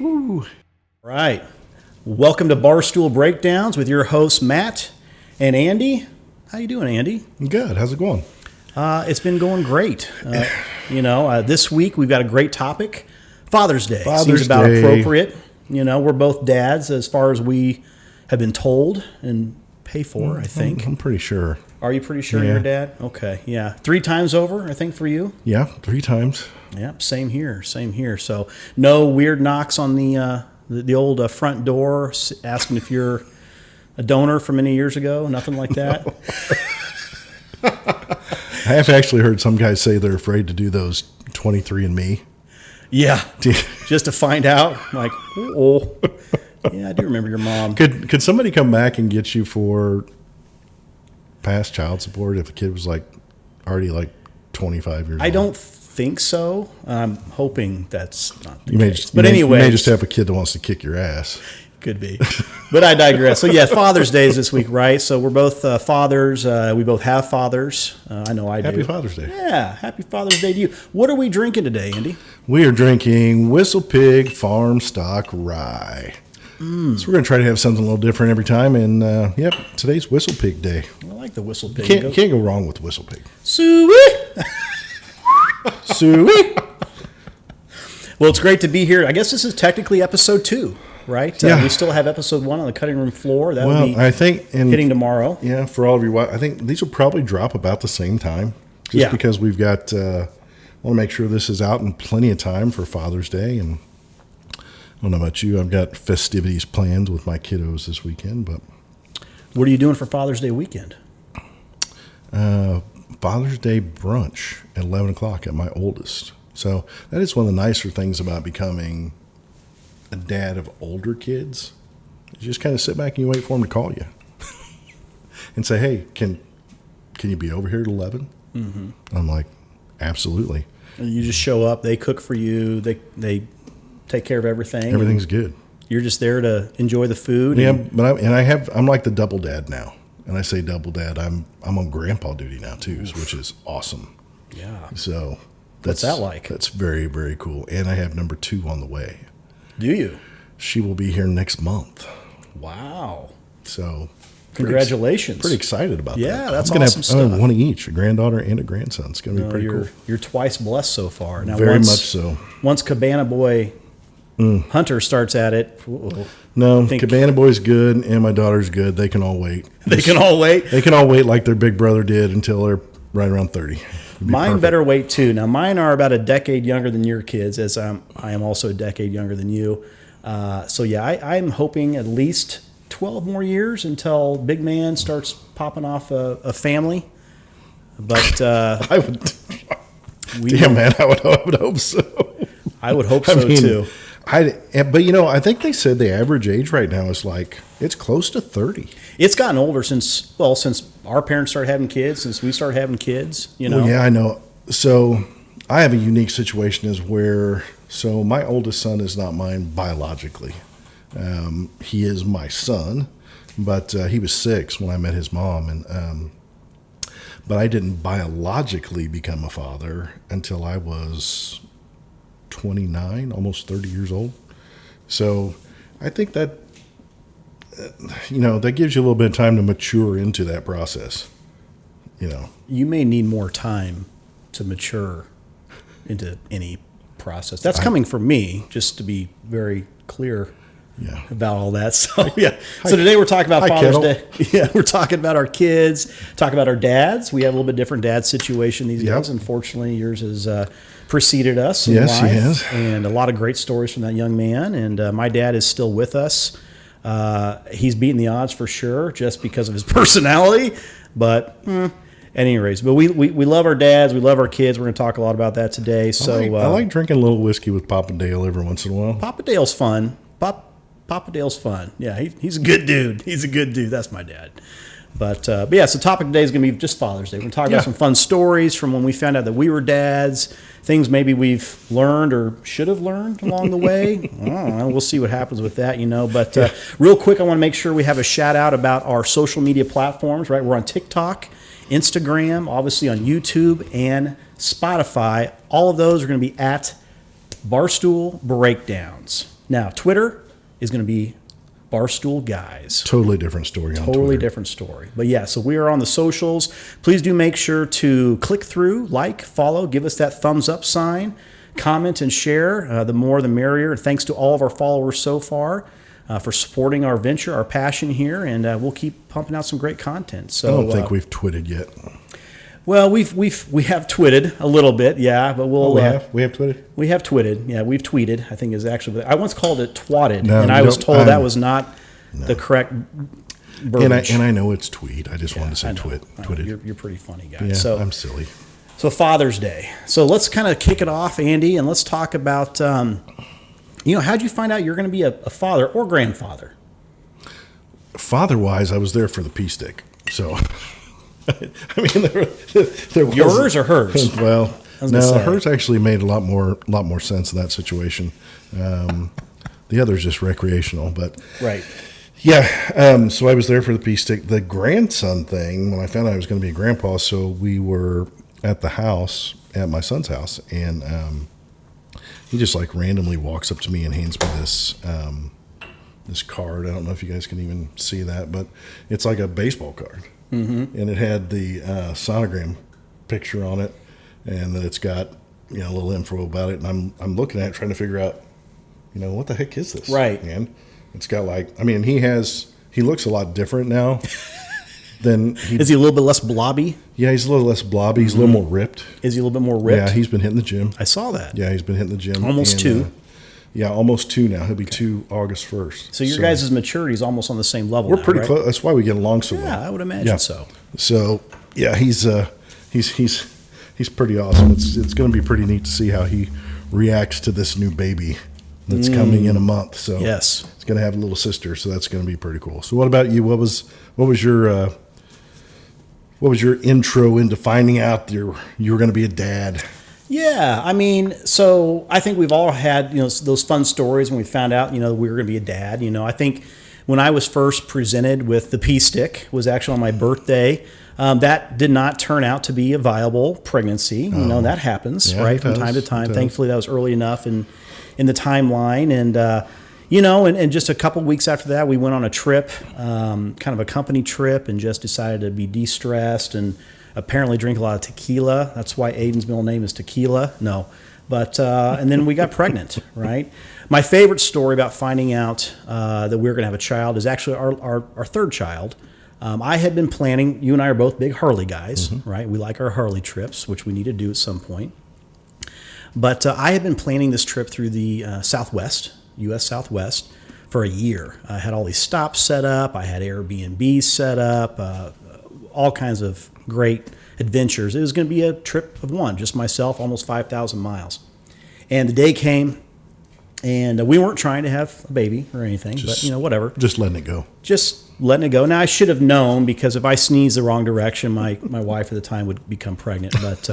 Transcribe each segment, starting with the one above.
Woo-hoo. Right. Welcome to Barstool Breakdowns with your hosts, Matt and Andy. How you doing, Andy? Good. How's it going? It's been going great. This week we've got a great topic. Father's Day. Seems about appropriate. You know, we're both dads as far as we have been told and pay for, I think. I'm pretty sure. Are you pretty sure you're a dad? Okay, yeah. 3 times over, I think, for you? Yeah, 3 times. Yeah, same here. So no weird knocks on the old front door asking if you're a donor from many years ago? Nothing like that? I have actually heard some guys say they're afraid to do those 23andMe. Yeah, just to find out. Like, oh, yeah, I do remember your mom. Could somebody come back and get you for past child support if a kid was already 25 years old? I don't think so. I'm hoping that's not the case. You may just have a kid that wants to kick your ass. Could be. But I digress. So, yeah, Father's Day is this week, right? So we're both fathers. We both have fathers. I know I do. Happy Father's Day. Yeah, happy Father's Day to you. What are we drinking today, Andy? We are drinking Whistlepig Farmstock Rye. So we're going to try to have something a little different every time. And, today's Whistlepig Day. I like the Whistlepig. You can't go wrong with Whistlepig. Suey! Suey! Well, it's great to be here. I guess this is technically episode 2. Right? Yeah. We still have episode 1 on the cutting room floor. That will be I think hitting tomorrow. Yeah, for all of you, I think these will probably drop about the same time. Just because we've got, want to make sure this is out in plenty of time for Father's Day. And I don't know about you, I've got festivities planned with my kiddos this weekend. But what are you doing for Father's Day weekend? Father's Day brunch at 11 o'clock at my oldest. So that is one of the nicer things about becoming a dad of older kids. You just kind of sit back and you wait for them to call you and say, hey, can you be over here at 11? Mm-hmm. I'm like, absolutely. And you just show up, they cook for you, they take care of everything. Everything's good. You're just there to enjoy the food. Yeah, I'm like the double dad now. And I say double dad, I'm on grandpa duty now too, which is awesome. Yeah. So what's that like? That's very, very cool. And I have number 2 on the way. Do you? She will be here next month. Wow. So congratulations. Pretty excited about that. Yeah, that's awesome awesome stuff. One each, a granddaughter and a grandson. It's going to be pretty cool. You're twice blessed so far. Now, very much so. Once Cabana Boy Hunter starts at it. Cabana Boy's good and my daughter's good. They can all wait. They can all wait? They can all wait like their big brother did until they're right around 30. Mine perfect. Better wait too. Now, mine are about a decade younger than your kids, as I am also a decade younger than you. I'm hoping at least 12 more years until big man starts popping off a family. But I would. Man, I would hope so. I would hope so too. But I think they said the average age right now is it's close to 30. It's gotten older since our parents started having kids, since we started having kids, Well, yeah, I know. So I have a unique situation so my oldest son is not mine biologically. He is my son, but he was 6 when I met his mom. But I didn't biologically become a father until I was 29, almost 30 years old. So I think that, that gives you a little bit of time to mature into that process. You may need more time to mature into any process. That's coming from me, just to be very clear about all that. So, So today we're talking about Father's Day. Yeah, we're talking about our kids, talking about our dads. We have a little bit different dad situation these days. Unfortunately, yours has preceded us in life. Yes, he has. And a lot of great stories from that young man. And my dad is still with us. He's beating the odds for sure, just because of his personality. But anyways, but we love our dads. We love our kids. We're going to talk a lot about that today. So I like drinking a little whiskey with Papa Dale every once in a while. Papa Dale's fun. Papa Dale's fun. Yeah, he's a good dude. He's a good dude. That's my dad. But so topic today is going to be just Father's Day. We're going to talk about some fun stories from when we found out that we were dads, things maybe we've learned or should have learned along the way. I don't know. We'll see what happens with that, But real quick, I want to make sure we have a shout out about our social media platforms, right? We're on TikTok, Instagram, obviously on YouTube, and Spotify. All of those are going to be at Barstool Breakdowns. Now, Twitter is going to be Barstool Guys. Totally different story on Totally Twitter. different story. But yeah, so we are on the socials. Please do make sure to click through, like, follow, give us that thumbs up sign, comment and share. The more the merrier. Thanks to all of our followers so far for supporting our venture, our passion here, and we'll keep pumping out some great content. So I don't think we've twitted yet. Well, we have twitted a little bit, yeah, but we'll we have twitted. We have twitted, yeah. We've tweeted. I think is actually. I once called it twatted, No, and I was told that was not the correct verbiage. And I know it's tweet. I just wanted to say twitted. You're pretty funny guy. Yeah, So I'm silly. So Father's Day. So let's kind of kick it off, Andy, and let's talk about. How'd you find out you're going to be a father or grandfather? Father-wise, I was there for the pea stick. So, I mean, there was Yours or hers? Well, no, say. hers actually made a lot more sense in that situation. The other's just recreational, but Right. yeah. So I was there for the pea stick. The grandson thing, when I found out I was going to be a grandpa, so we were at the house, at my son's house, and he just like randomly walks up to me and hands me this card. I don't know if you guys can even see that, but it's like a baseball card. Mm-hmm. And it had the sonogram picture on it, and then it's got a little info about it. And I'm looking at it, trying to figure out, what the heck is this? Right. And it's got he looks a lot different now than Is he a little bit less blobby? Yeah, he's a little less blobby. He's a little more ripped. Is he a little bit more ripped? Yeah, he's been hitting the gym. I saw that. Yeah, he's been hitting the gym. Almost 2. Yeah, almost 2 now. He'll be 2 August 1st. So your guys' maturity is almost on the same level. We're now, pretty right? close. That's why we get along so well. Yeah, I would imagine so. So yeah, he's pretty awesome. It's going to be pretty neat to see how he reacts to this new baby that's coming in a month. So yes, he's going to have a little sister. So that's going to be pretty cool. So what about you? What was your intro into finding out you were going to be a dad? Yeah, I mean, so I think we've all had, those fun stories when we found out, we were going to be a dad. I think when I was first presented with the pea stick was actually on my birthday. That did not turn out to be a viable pregnancy. That happens, right, from time to time. Thankfully, that was early enough in the timeline. And, and just a couple weeks after that, we went on a trip, kind of a company trip, and just decided to be de-stressed and apparently drink a lot of tequila. That's why Aiden's middle name is Tequila. No. But, and then we got pregnant, right? My favorite story about finding out that we were going to have a child is actually our third child. I had been planning, you and I are both big Harley guys, right? We like our Harley trips, which we need to do at some point. But I had been planning this trip through the Southwest, U.S. Southwest, for a year. I had all these stops set up. I had Airbnb set up, all kinds of great adventures. It was going to be a trip of one, just myself, almost 5,000 miles. And the day came, and we weren't trying to have a baby or anything, but whatever. Just letting it go. Just letting it go. Now, I should have known, because if I sneezed the wrong direction, my wife at the time would become pregnant. But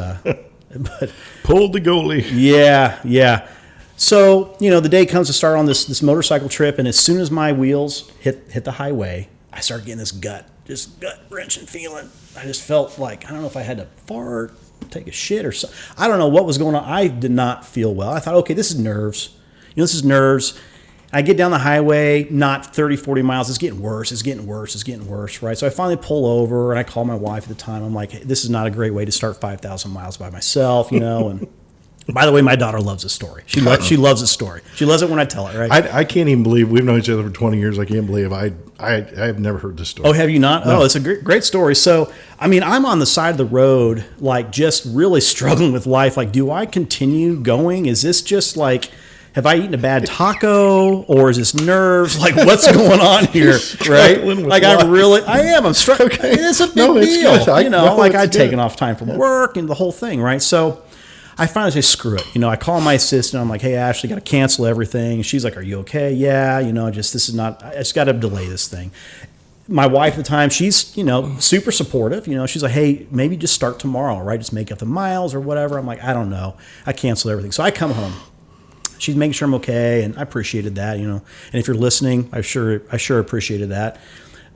pulled the goalie. Yeah. So, the day comes to start on this motorcycle trip, and as soon as my wheels hit the highway, I started getting this gut-wrenching feeling. I just felt like, I don't know if I had to fart, take a shit or something. I don't know what was going on. I did not feel well. I thought, okay, this is nerves. This is nerves. I get down the highway, not 30, 40 miles. It's getting worse, right? So I finally pull over, and I call my wife at the time. I'm like, hey, this is not a great way to start 5,000 miles by myself, and... By the way, my daughter loves this story. She loves this story. She loves it when I tell it, right? I can't even believe we've known each other for 20 years. I can't believe I have never heard this story. Oh, have you not? No. Oh, it's a great story. So, I mean, I'm on the side of the road, like just really struggling with life. Like, do I continue going? Is this just like, have I eaten a bad taco, or is this nerves? Like, what's going on here, right? Like, I am. I'm struggling. Okay. It's a big deal. Good. I'd taken off time from work and the whole thing, right? So I finally say, screw it. I call my assistant. I'm like, hey, Ashley, got to cancel everything. She's like, are you okay? Yeah. I just got to delay this thing. My wife at the time, she's, super supportive. She's like, hey, maybe just start tomorrow, right? Just make up the miles or whatever. I'm like, I don't know. I canceled everything. So I come home. She's making sure I'm okay. And I appreciated that, And if you're listening, I sure appreciated that.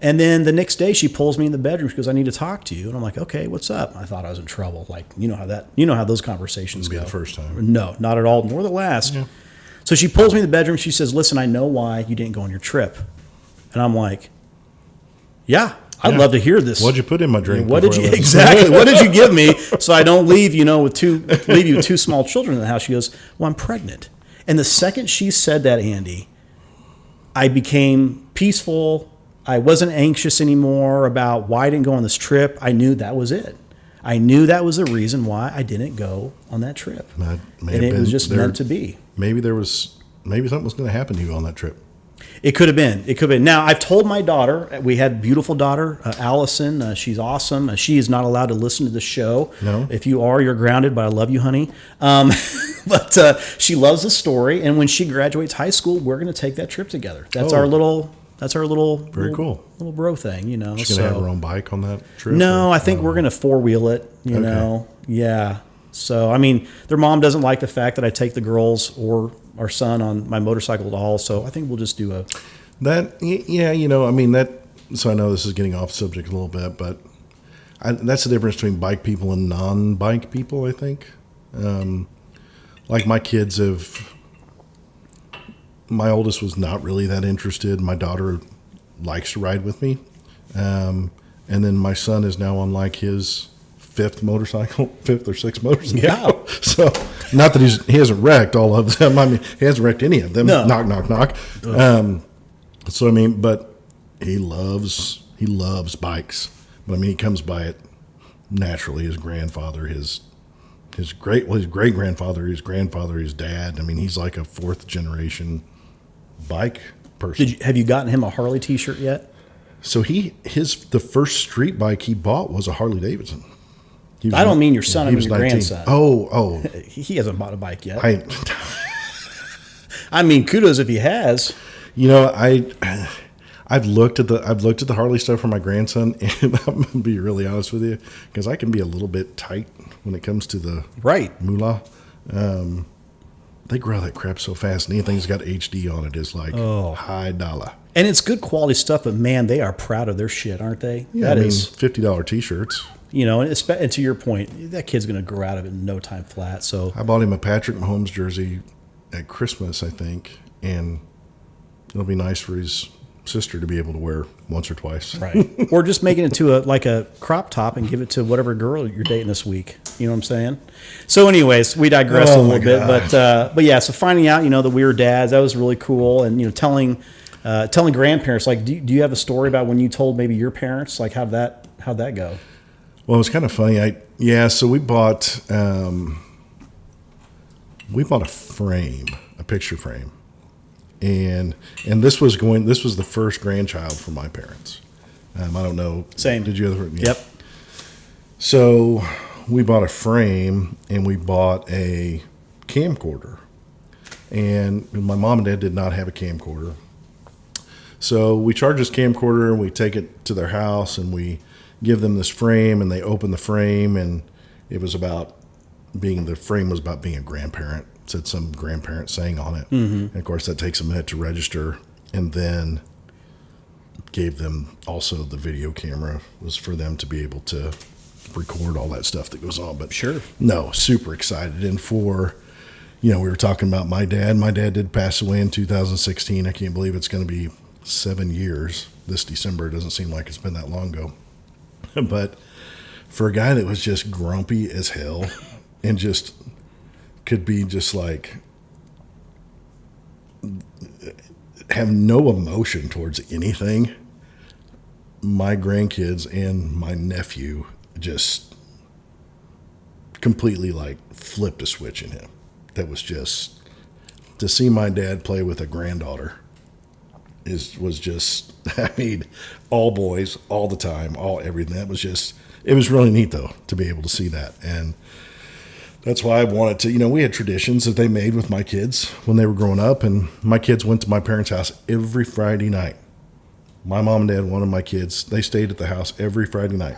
And then the next day she pulls me in the bedroom. She goes, I need to talk to you. And I'm like, okay, what's up? I thought I was in trouble. Like, how those conversations go. The first time. No, not at all, nor the last. Yeah. So she pulls me in the bedroom. She says, listen, I know why you didn't go on your trip. And I'm like, yeah, I'd love to hear this. What'd you put in my drink? What did you exactly? What did you give me so I don't leave you with two small children in the house? She goes, well, I'm pregnant. And the second she said that, Andy, I became peaceful. I wasn't anxious anymore about why I didn't go on this trip. I knew that was it. I knew that was the reason why I didn't go on that trip. And it was just meant to be. Maybe something was going to happen to you on that trip. It could have been. It could have been. Now, I've told my daughter, we had a beautiful daughter, Allison. She's awesome. She is not allowed to listen to the show. No. If you are, you're grounded, but I love you, honey. But she loves the story. And when she graduates high school, we're going to take that trip together. That's our little Very cool little bro thing, She's going to have her own bike on that trip? No, I think we're going to four-wheel it, you know. Yeah. So, I mean, their mom doesn't like the fact that I take the girls or our son on my motorcycle at all. So I think we'll just do so I know this is getting off subject a little bit, but that's the difference between bike people and non-bike people, I think. Like my kids my oldest was not really that interested. My daughter likes to ride with me. And then my son is now on like his fifth or sixth motorcycle. Yeah. So not that he hasn't wrecked all of them. I mean, he hasn't wrecked any of them. No. Knock, knock, knock. So I mean, but he loves bikes. But I mean, he comes by it naturally. His grandfather, his great grandfather, his grandfather, his dad. I mean, he's like a fourth generation bike person. Have you gotten him a Harley T-shirt yet? So the first street bike he bought was a Harley Davidson. I don't mean your son, I mean your 19. Grandson. Oh. He hasn't bought a bike yet. I mean, kudos if he has. I've looked at the Harley stuff for my grandson, and I'm gonna be really honest with you, because I can be a little bit tight when it comes to the moolah. They grow that crap so fast, and anything that's got HD on it is like high dollar. And it's good quality stuff, but man, they are proud of their shit, aren't they? Yeah, is $50 T-shirts. And to your point, that kid's going to grow out of it in no time flat. So I bought him a Patrick Mahomes jersey at Christmas, I think, and it'll be nice for his sister to be able to wear once or twice. Right. Or just making it to a crop top and give it to whatever girl you're dating this week. You know what I'm saying? So anyways, we digress a little bit, but yeah, so finding out, that we were dads, that was really cool. And, telling grandparents, like, do you have a story about when you told maybe your parents, like how'd that go? Well, it was kind of funny. So we bought a frame, a picture frame. And this was the first grandchild for my parents. I don't know. Same. Did you ever? Yeah. Yep. So we bought a frame and we bought a camcorder. And my mom and dad did not have a camcorder. So we charge this camcorder and we take it to their house and we give them this frame and they open the frame, and it was about being a grandparent. It said some grandparent saying on it. Mm-hmm. And of course that takes a minute to register, and then gave them also the video camera was for them to be able to record all that stuff that goes on. But sure. No, super excited. And we were talking about my dad. My dad did pass away in 2016. I can't believe it's going to be 7 years this December. It doesn't seem like it's been that long ago. But for a guy that was just grumpy as hell and just could be just like have no emotion towards anything, my grandkids and my nephew just completely like flipped a switch in him. That was just, to see my dad play with a granddaughter was just, I mean, all boys, all the time, everything. That was just, it was really neat though, to be able to see that. And that's why I wanted to, we had traditions that they made with my kids when they were growing up, and my kids went to my parents' house every Friday night. My mom and dad wanted my kids. They stayed at the house every Friday night.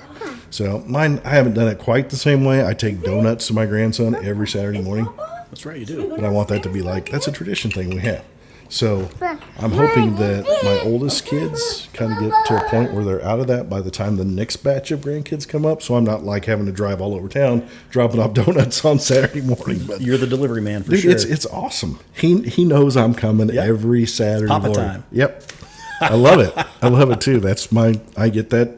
So mine, I haven't done it quite the same way. I take donuts to my grandson every Saturday morning. That's right, you do. But I want that to be like, that's a tradition thing we have. So I'm hoping that my oldest kids kind of get to a point where they're out of that by the time the next batch of grandkids come up. So I'm not like having to drive all over town dropping off donuts on Saturday morning. But You're the delivery man for dude, sure. it's awesome. He knows I'm coming every Saturday Papa morning. time. Yep. I love it. I love it too. I get that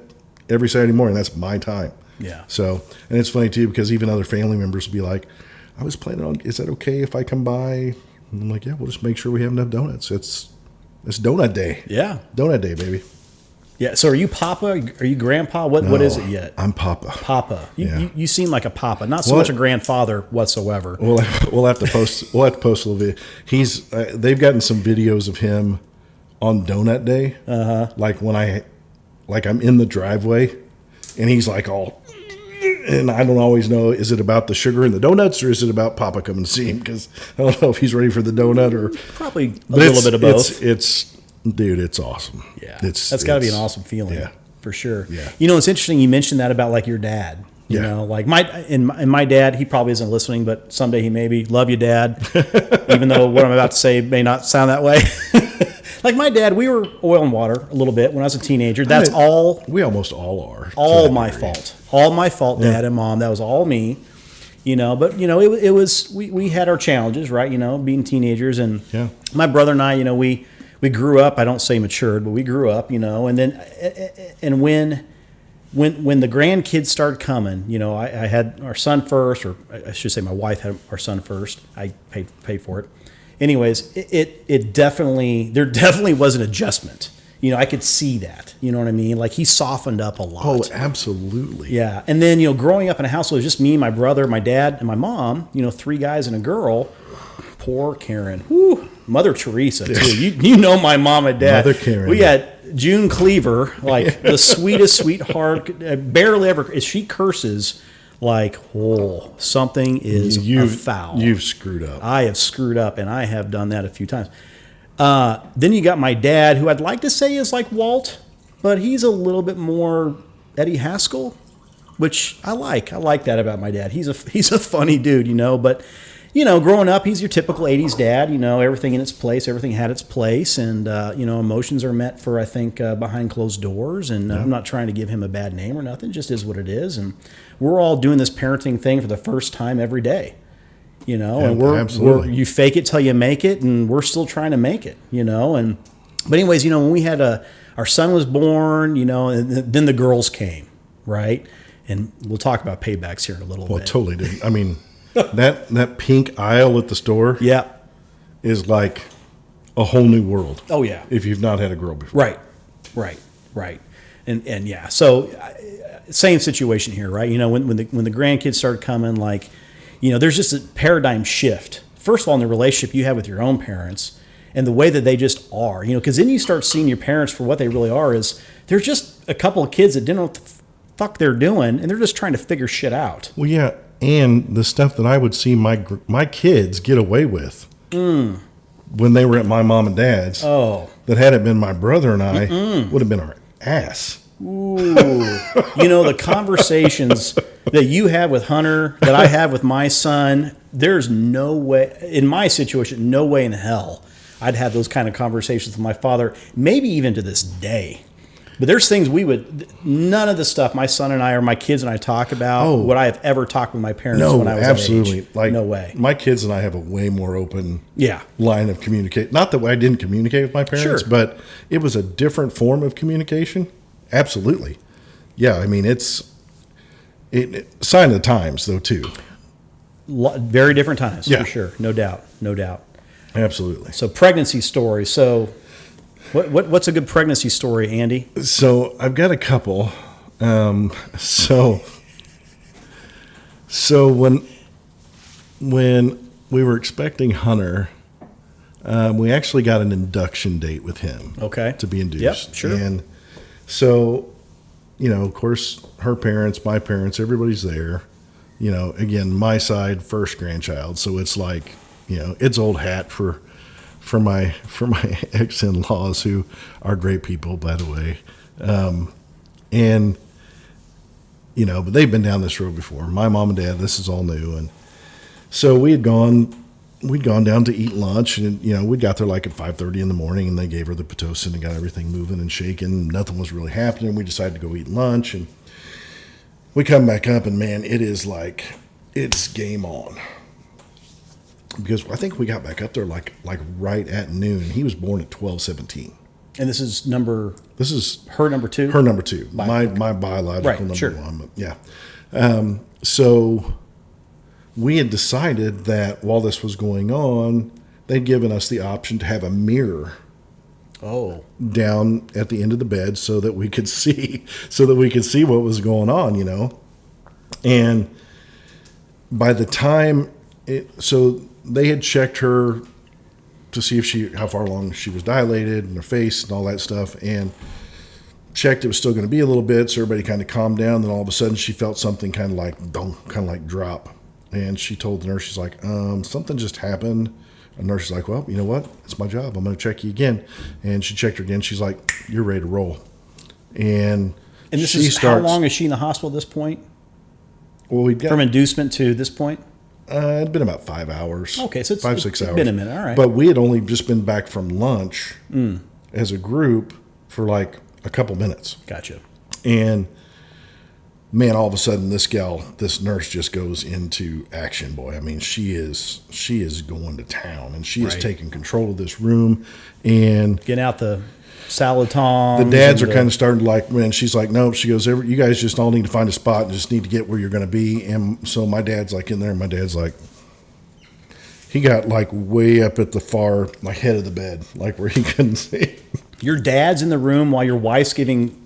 every Saturday morning. That's my time. Yeah. So, and it's funny too, because even other family members will be like, I was planning on, is that okay if I come by? And I'm like, yeah, we'll just make sure we have enough donuts. It's donut day. Yeah. Donut day, baby. Yeah. So are you Papa? Are you Grandpa? What is it yet? I'm Papa. Papa. You seem like a Papa, not so Well, much a grandfather whatsoever. We'll have to post. We'll have to post a little video. They've gotten some videos of him on Donut Day. Like when I'm in the driveway, and he's like all. And I don't always know, is it about the sugar in the donuts or is it about Papa coming to see him? Because I don't know if he's ready for the donut or... Probably a little bit of both. Dude, it's awesome. Yeah. That's got to be an awesome feeling. Yeah. For sure. Yeah. You know, it's interesting you mentioned that about like your dad. You know, like my dad, he probably isn't listening, but someday he may be. Love you, Dad. Even though what I'm about to say may not sound that way. Like my dad, we were oil and water a little bit when I was a teenager. That's all. We almost all are. All my fault. All my fault, Dad and Mom. That was all me. You know, but you know, it was we had our challenges, right? You know, being teenagers, and my brother and I, you know, we grew up. I don't say matured, but we grew up. You know, and then and when the grandkids started coming, you know, I had our son first, or I should say my wife had our son first. I paid for it. Anyways, there definitely was an adjustment. You know, I could see that. You know what I mean? Like he softened up a lot. Oh, absolutely. Yeah. And then, you know, growing up in a household, it was just me, my brother, my dad, and my mom, you know, 3 guys and a girl. Poor Karen. Whew. Mother Teresa, too. You know my mom and dad. Mother Karen. We had June Cleaver, like the sweetest sweetheart. Barely ever, she curses like, oh, something is foul. You've screwed up. I have screwed up, and I have done that a few times. Then you got my dad, who I'd like to say is like Walt, but he's a little bit more Eddie Haskell, which I like. I like that about my dad. He's a funny dude, you know. But you know, growing up, he's your typical '80s dad. You know, everything in its place, everything had its place, and you know, emotions are met for, I think, behind closed doors. And I'm not trying to give him a bad name or nothing. It just is what it is. And we're all doing this parenting thing for the first time every day. You know, and we're you fake it till you make it, and we're still trying to make it. You know, but anyways, you know, when we had our son was born, you know, and then the girls came, right? And we'll talk about paybacks here in a little bit. Well, totally, dude. I mean, that pink aisle at the store, is like a whole new world. Oh yeah, if you've not had a girl before. Right, and yeah. So same situation here, right? You know, when the grandkids started coming, like, you know, there's just a paradigm shift. First of all, in the relationship you have with your own parents and the way that they just are, you know, because then you start seeing your parents for what they really are. Is they're just a couple of kids that didn't know what the fuck they're doing, and they're just trying to figure shit out. Well, yeah, and the stuff that I would see my kids get away with when they were at my mom and dad's, that had it been my brother and I, would have been our ass. Ooh, you know, the conversations that you have with Hunter, that I have with my son, there's no way, in my situation, no way in hell I'd have those kind of conversations with my father, maybe even to this day. But there's things none of the stuff my son and I or my kids and I talk about would I have ever talked with my parents when I was absolutely. That age. Like, no way. My kids and I have a way more open line of communication. Not that I didn't communicate with my parents, but it was a different form of communication. Absolutely. Yeah, I mean, it's sign of the times, though, too. Very different times, for sure. No doubt. Absolutely. So pregnancy stories. So what's a good pregnancy story, Andy? So I've got a couple. So when we were expecting Hunter, we actually got an induction date with him. Okay. To be induced. Yep, sure. And so, you know, of course, her parents, my parents, everybody's there. You know, again, my side, first grandchild. So it's like, you know, it's old hat for my ex-in-laws, who are great people, by the way. And, you know, but they've been down this road before. My mom and dad, this is all new. And so we had gone we'd gone down to eat lunch, and we got there like at 5:30 in the morning, and they gave her the Pitocin and got everything moving and shaking. Nothing was really happening. We decided to go eat lunch, and we come back up, and man, it's game on. Because I think we got back up there like right at noon. He was born at 12:17. And this is her number 2? Her number 2. My biological number sure. 1. But yeah. So we had decided that while this was going on, they'd given us the option to have a mirror down at the end of the bed so that we could see what was going on, And by the time so they had checked her to see how far along she was dilated in her face and all that stuff, and checked it was still going to be a little bit, so everybody kind of calmed down. Then all of a sudden she felt something kind of like drop, and she told the nurse, she's like, something just happened. And the nurse is like, well, you know what? It's my job. I'm going to check you again. And she checked her again. She's like, you're ready to roll. And this is how long is she in the hospital at this point? Well, from inducement to this point? It'd been about 5 hours. Okay, so it's 5-6 hours. Been a minute, all right. But we had only just been back from lunch as a group for like a couple minutes. Gotcha. And man, all of a sudden, this nurse just goes into action, boy. I mean, she is going to town, and she is taking control of this room and getting out the salad tongs. The dads are kind of starting to like, man, she's like, no, she goes, you guys just all need to find a spot and just need to get where you're going to be. And so my dad's like in there, and my dad's like, he got like way up at the far like head of the bed, like where he couldn't see. Your dad's in the room while your wife's giving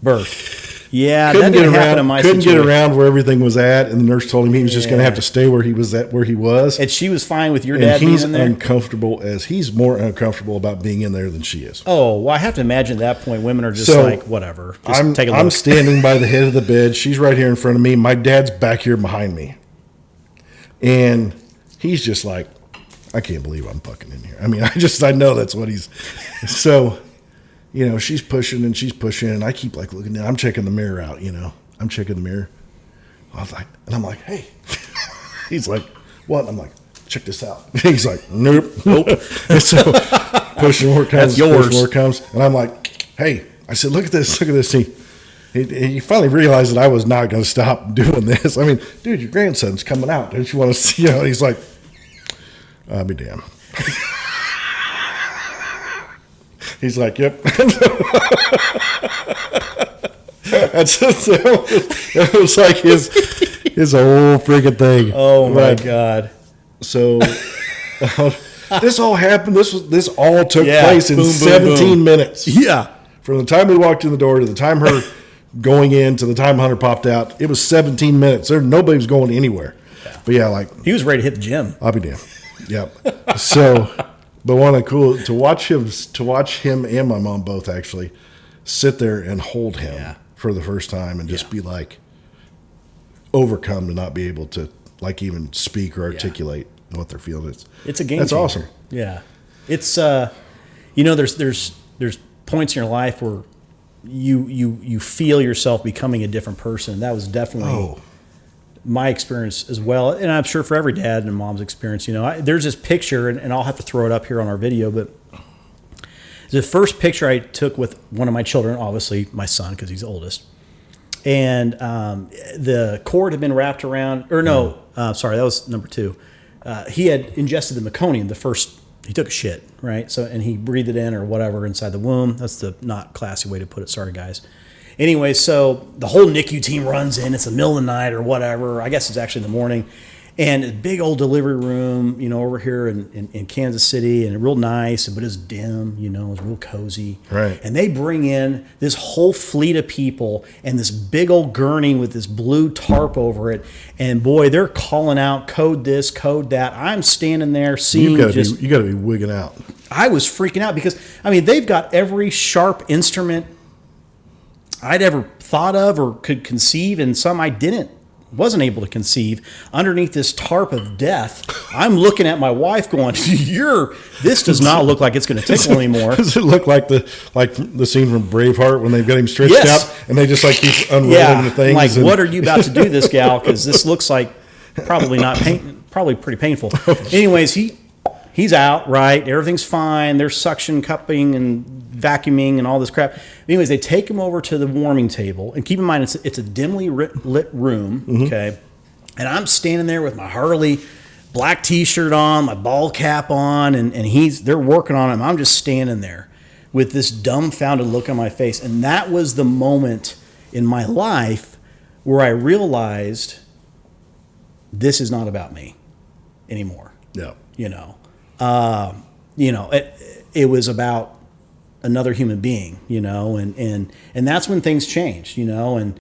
birth. Yeah, that didn't happen in my situation. Couldn't get around where everything was at, and the nurse told him he was just going to have to stay where he was. And she was fine with your dad being in there? He's more uncomfortable about being in there than she is. Oh, well, I have to imagine at that point women are just like, whatever. Just take a look. I'm standing by the head of the bed. She's right here in front of me. My dad's back here behind me. And he's just like, I can't believe I'm fucking in here. I mean, I know that's what he's... So... she's pushing, and I keep like looking down. I'm checking the mirror out, I'm checking the mirror. I'm like, hey. He's like, what? I'm like, check this out. He's like, nope. And so pushing more comes. That's yours. Push more comes. And I'm like, hey. I said, look at this. He finally realized that I was not going to stop doing this. I mean, dude, your grandson's coming out. Don't you want to see? He's like, I'll be damned. He's like, yep. It was like his whole freaking thing. Oh my God. So this all happened. This all took place in 17 minutes. Yeah. From the time we walked in the door to the time her going in to the time Hunter popped out, it was 17 minutes. Nobody was going anywhere. Yeah. But yeah, like he was ready to hit the gym. I'll be damned. Yep. So. But one of the cool to watch him and my mom both actually sit there and hold him for the first time and just be like overcome to not be able to like even speak or articulate what they're feeling. It's a game. That's changer. Awesome. Yeah, it's there's points in your life where you feel yourself becoming a different person. That was definitely. My experience as well, and I'm sure for every dad and mom's experience, there's this picture, and I'll have to throw it up here on our video, but the first picture I took with one of my children, obviously my son, because he's the oldest, and the cord had been wrapped around, sorry, that was number 2. He had ingested the meconium, he took a shit, right? So, and he breathed it in or whatever inside the womb. That's the not classy way to put it. Sorry, guys. Anyway, so the whole NICU team runs in. It's the middle of the night or whatever. I guess it's actually in the morning. And a big old delivery room, over here in Kansas City, and real nice, but it's dim, it's real cozy. Right. And they bring in this whole fleet of people and this big old gurney with this blue tarp over it. And boy, they're calling out code this, code that. I'm standing there seeing you got to be wigging out. I was freaking out because, they've got every sharp instrument I'd ever thought of or could conceive, and some I wasn't able to conceive underneath this tarp of death. I'm looking at my wife going, this does not look like it's going to tickle anymore. Does it look like the scene from Braveheart when they've got him stretched out and they just like keep unrolling the things? Like, what are you about to do, this gal? Because this looks like probably not probably pretty painful. Anyways, he's out, right? Everything's fine. There's suction cupping and vacuuming and all this crap. Anyways, they take him over to the warming table, and keep in mind it's a dimly lit room, okay? And I'm standing there with my Harley black T-shirt on, my ball cap on, and they're working on him. I'm just standing there with this dumbfounded look on my face, and that was the moment in my life where I realized this is not about me anymore. Yeah. It was about another human being, and that's when things changed, and